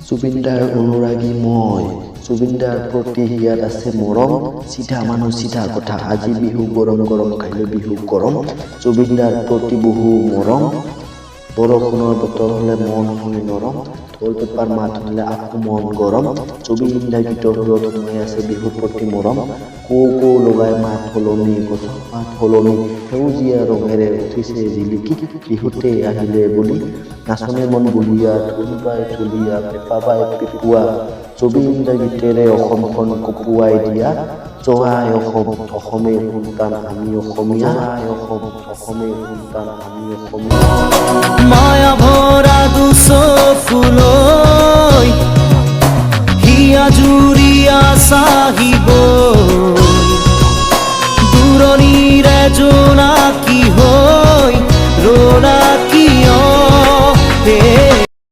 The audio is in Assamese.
জুবিনদাৰ অনুৰাগী মই জুবিনদাৰ প্ৰতি ইয়াত আছে মৰম চিধা মানুহ চিধা কথা আজি বিহু গৰম গৰম কাইলৈ বিহু গৰম জুবিনদাৰ প্ৰতি বহু মৰম বৰষুণৰ বতৰ হ'লে মন হয় নৰম ঢোল পেপাৰ মাত হ'লে আকৌ মন গৰম জুবিনদাৰ গীতৰ সুৰত সোমাই আছে বিহুৰ প্ৰতি মৰম কৌ কৌ লগাই মাত সলনি গছৰ পাত সলনি সেউজীয়া ৰঙেৰে উঠিছে জিলিকি বিহুতে আহিলে বুলি নাচনী মন বুলিয়া ঢোল বাই ঢুলীয়া পেঁপা বাই পেঁপুৱা জুবিনদাৰ গীতেৰে অসমখন কঁপুৱাই দিয়া জয় অসম অসমেৰ সন্তান আমি অসমীয়া অসম অসমেৰ সন্তান আমি অসমীয়া মায়া ভৰা দুসো